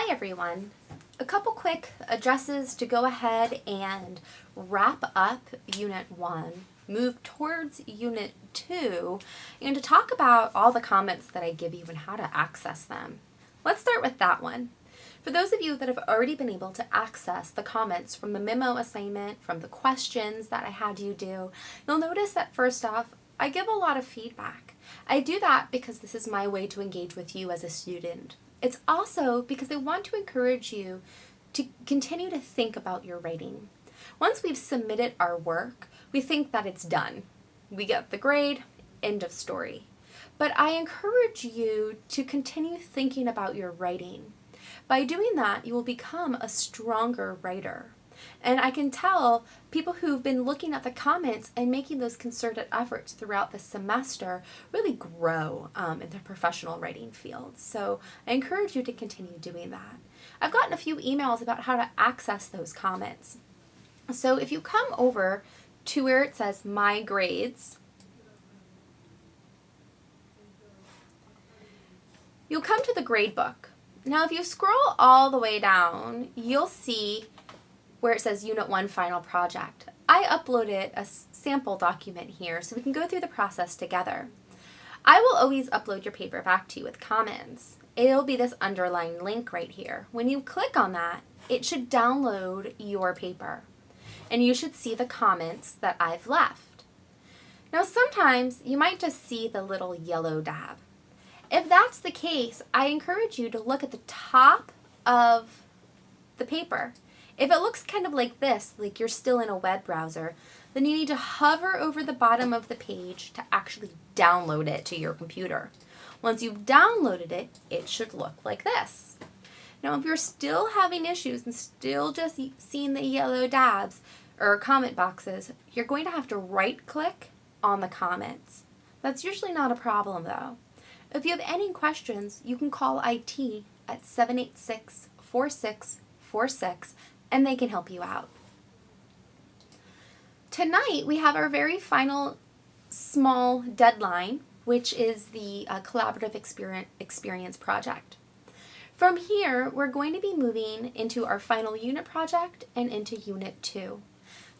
Hi everyone. A couple quick addresses to go ahead and wrap up Unit 1, move towards Unit 2, and to talk about all the comments that I give you and how to access them. Let's start with that one. For those of you that have already been able to access the comments from the memo assignment, from the questions that I had you do, you'll notice that first off, I give a lot of feedback. I do that because this is my way to engage with you as a student. It's also because I want to encourage you to continue to think about your writing. Once we've submitted our work, we think that it's done. We get the grade, end of story. But I encourage you to continue thinking about your writing. By doing that, you will become a stronger writer. And I can tell people who've been looking at the comments and making those concerted efforts throughout the semester really grow in their professional writing field. So I encourage you to continue doing that. I've gotten a few emails about how to access those comments. So if you come over to where it says My Grades, you'll come to the grade book. Now if you scroll all the way down, you'll see where it says Unit 1 Final Project. I uploaded a sample document here so we can go through the process together. I will always upload your paper back to you with comments. It'll be this underlined link right here. When you click on that, it should download your paper, and you should see the comments that I've left. Now sometimes you might just see the little yellow dab. If that's the case, I encourage you to look at the top of the paper. If it looks kind of like this, like you're still in a web browser, then you need to hover over the bottom of the page to actually download it to your computer. Once you've downloaded it, it should look like this. Now, if you're still having issues and still just seeing the yellow dabs or comment boxes, you're going to have to right-click on the comments. That's usually not a problem, though. If you have any questions, you can call IT at 786-4646, and they can help you out. Tonight, we have our very final small deadline, which is the Collaborative Experience Project. From here, we're going to be moving into our final unit project and into Unit 2.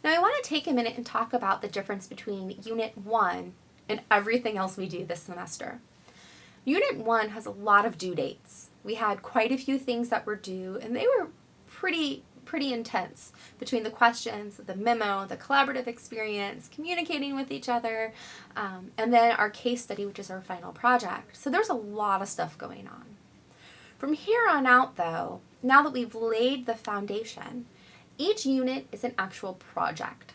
Now, I want to take a minute and talk about the difference between Unit 1 and everything else we do this semester. Unit 1 has a lot of due dates. We had quite a few things that were due, and they were pretty intense between the questions, the memo, the collaborative experience, communicating with each other, and then our case study, which is our final project. So there's a lot of stuff going on. From here on out, though, now that we've laid the foundation, each unit is an actual project.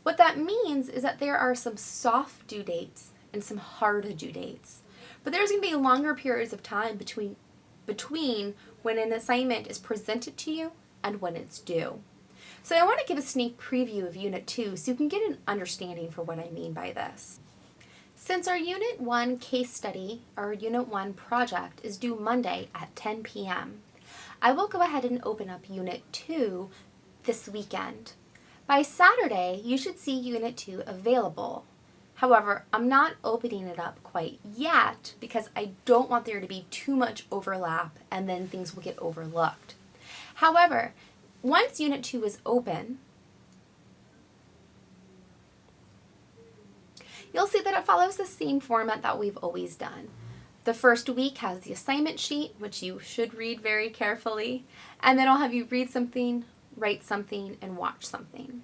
What that means is that there are some soft due dates and some hard due dates. But there's going to be longer periods of time between when an assignment is presented to you and when it's due. So I want to give a sneak preview of Unit 2 so you can get an understanding for what I mean by this. Since our Unit 1 case study, or Unit 1 project, is due Monday at 10 p.m., I will go ahead and open up Unit 2 this weekend. By Saturday, you should see Unit 2 available. However, I'm not opening it up quite yet because I don't want there to be too much overlap and then things will get overlooked. However, once Unit 2 is open, you'll see that it follows the same format that we've always done. The first week has the assignment sheet, which you should read very carefully, and then I'll have you read something, write something, and watch something.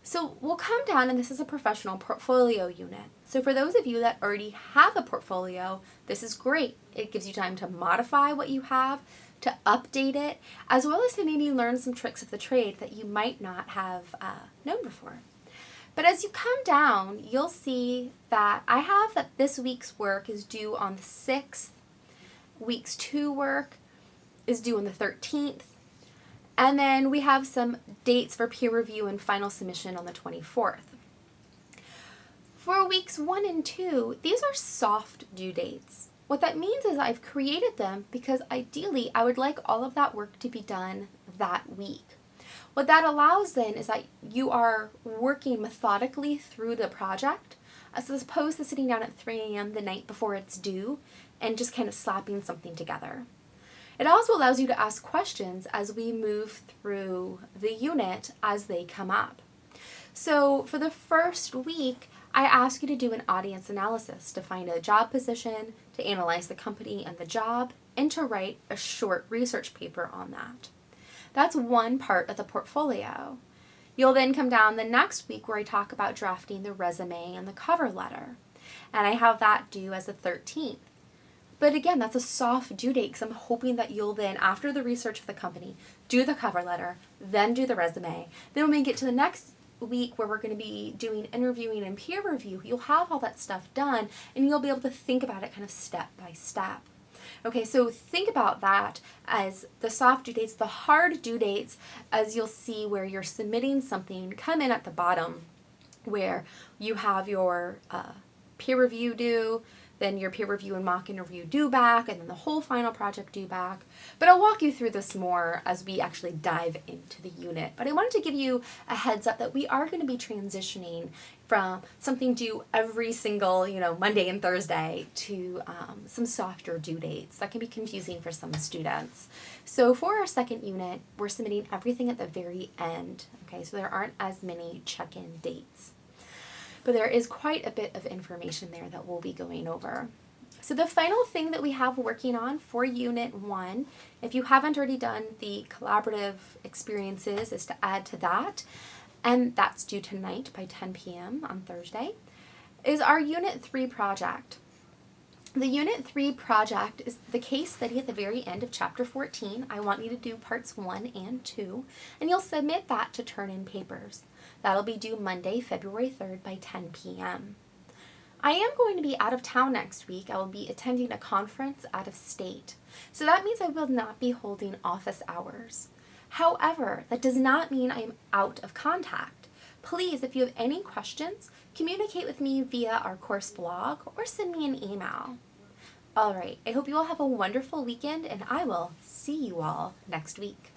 So we'll come down, and this is a professional portfolio unit. So for those of you that already have a portfolio, this is great. It gives you time to modify what you have, to update it, as well as to maybe learn some tricks of the trade that you might not have known before. But as you come down, you'll see that I have that this week's work is due on the 6th, week's 2 work is due on the 13th, and then we have some dates for peer review and final submission on the 24th. For weeks 1 and 2, these are soft due dates. What that means is I've created them because ideally I would like all of that work to be done that week. What that allows then is that you are working methodically through the project as opposed to sitting down at 3 a.m. the night before it's due and just kind of slapping something together. It also allows you to ask questions as we move through the unit as they come up. So for the first week, I ask you to do an audience analysis to find a job position, to analyze the company and the job, and to write a short research paper on that. That's one part of the portfolio. You'll then come down the next week where I talk about drafting the resume and the cover letter. And I have that due as the 13th. But again, that's a soft due date because I'm hoping that you'll then, after the research of the company, do the cover letter, then do the resume. Then when we get to the next week where we're going to be doing interviewing and peer review, you'll have all that stuff done and you'll be able to think about it kind of step by step. Okay, so think about that as the soft due dates. The hard due dates, as you'll see where you're submitting something, come in at the bottom where you have your peer review due, then your peer review and mock interview due back, and then the whole final project due back. But I'll walk you through this more as we actually dive into the unit. But I wanted to give you a heads up that we are going to be transitioning from something due every single, Monday and Thursday to some softer due dates. That can be confusing for some students. So for our second unit, we're submitting everything at the very end. Okay, so there aren't as many check-in dates. But there is quite a bit of information there that we'll be going over. So the final thing that we have working on for Unit 1, if you haven't already done the collaborative experiences, is to add to that, and that's due tonight by 10 p.m. on Thursday, is our Unit 3 project. The Unit 3 project is the case study at the very end of Chapter 14. I want you to do parts 1 and 2, and you'll submit that to turn in papers. That'll be due Monday, February 3rd by 10 p.m. I am going to be out of town next week. I will be attending a conference out of state. So that means I will not be holding office hours. However, that does not mean I'm out of contact. Please, if you have any questions, communicate with me via our course blog or send me an email. All right, I hope you all have a wonderful weekend, and I will see you all next week.